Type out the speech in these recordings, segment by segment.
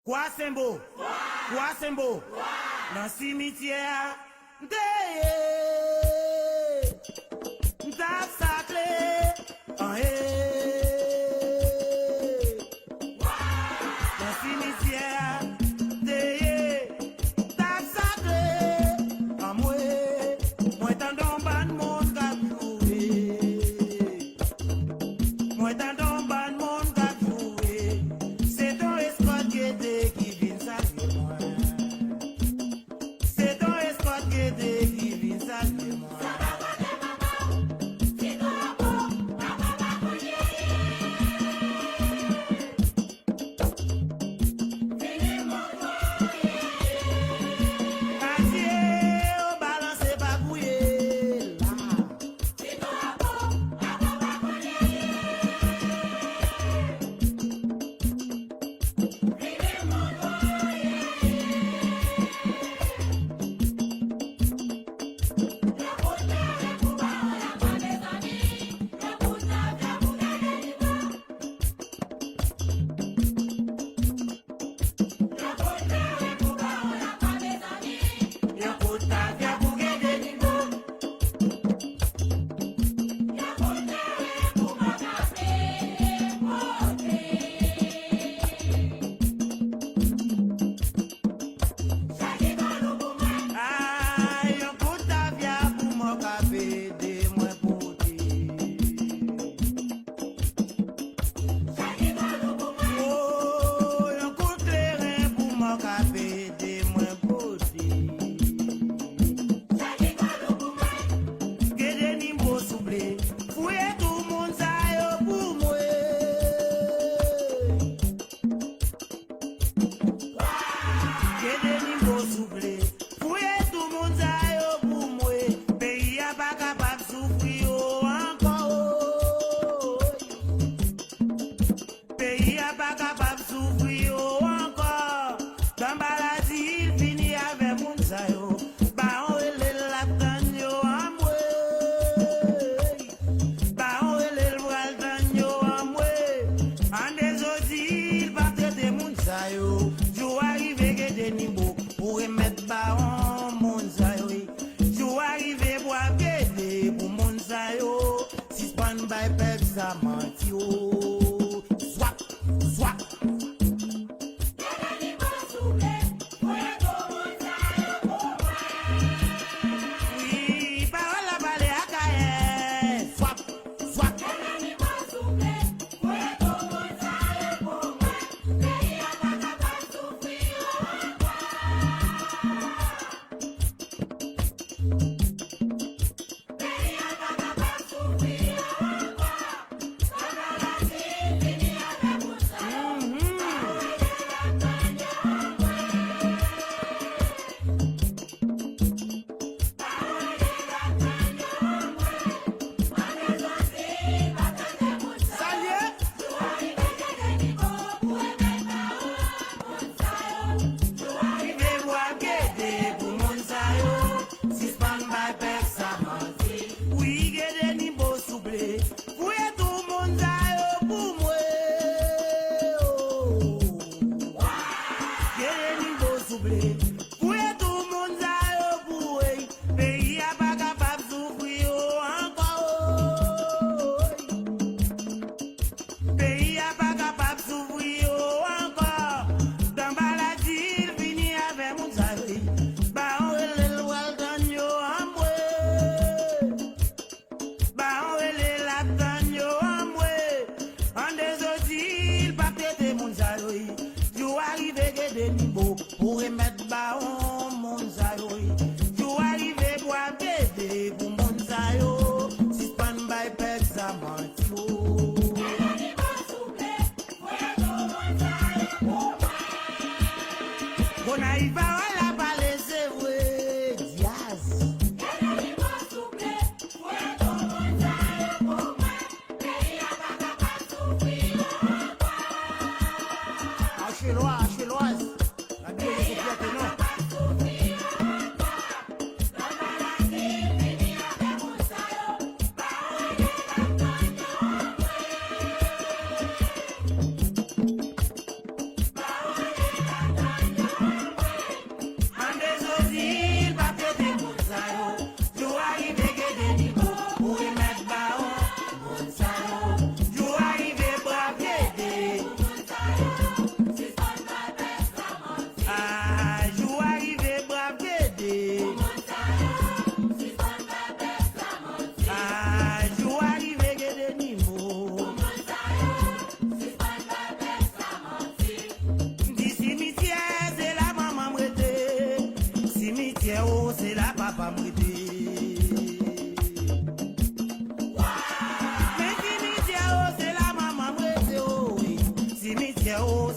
Quoi Sembo? Quoi Sembo? Dans le cimetière, t'as sacré, dans le cimetière, t'as sacré, en moi t'en donne pas de monde qu'à jouer, moi t'en donne pas de monde qu'à jouer, c'est ton escroc qui vient saluer moi, c'est ton escroc qui vient saluer moi.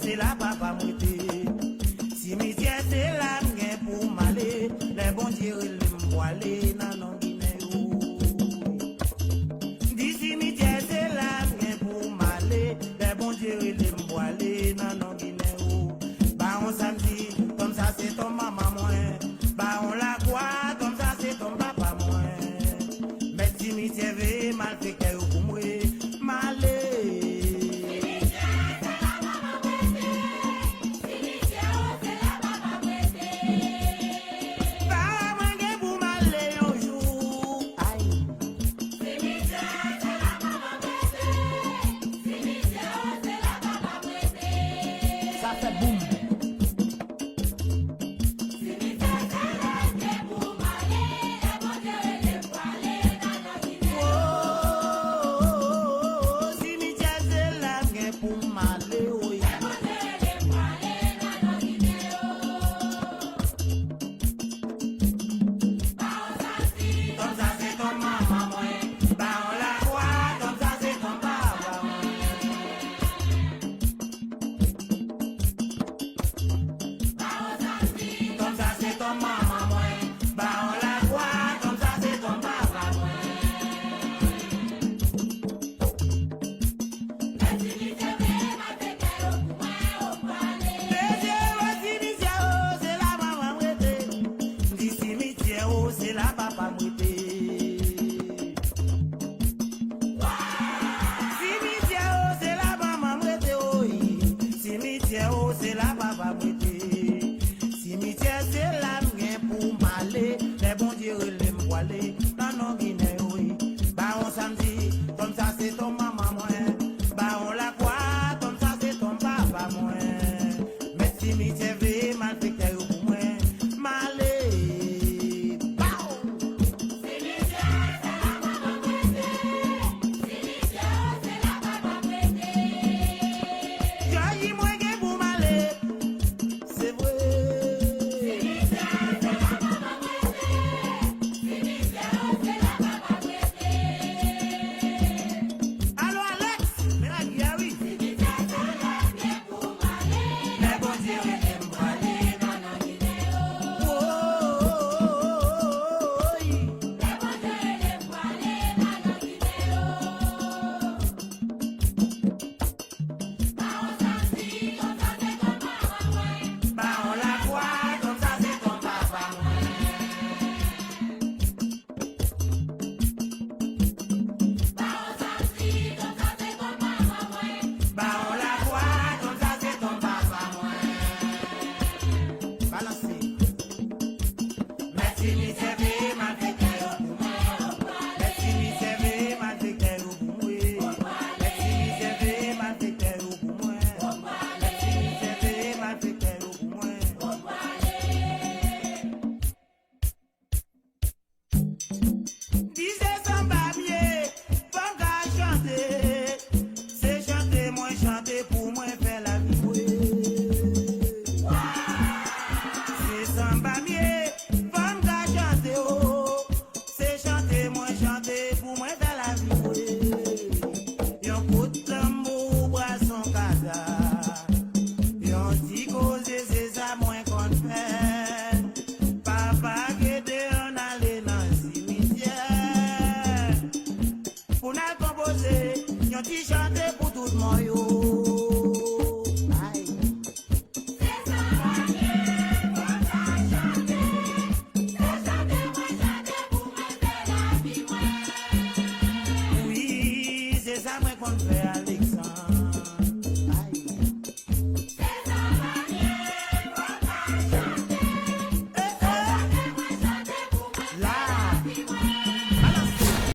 c'est la papa mouté. Cimetière c'est la mien pour m'aller. Les bons dieux les m'boiler nan non guinéo. Di cimetière c'est la mien pour m'aller. Les bons dieux les m'boiler nan non guinéo. Bah on samedi, comme ça c'est ton maman moins. Bah on la croit, comme ça c'est ton papa moins. Mais cimetière veut mal fait qu'elle pour moi. Malé. Boum.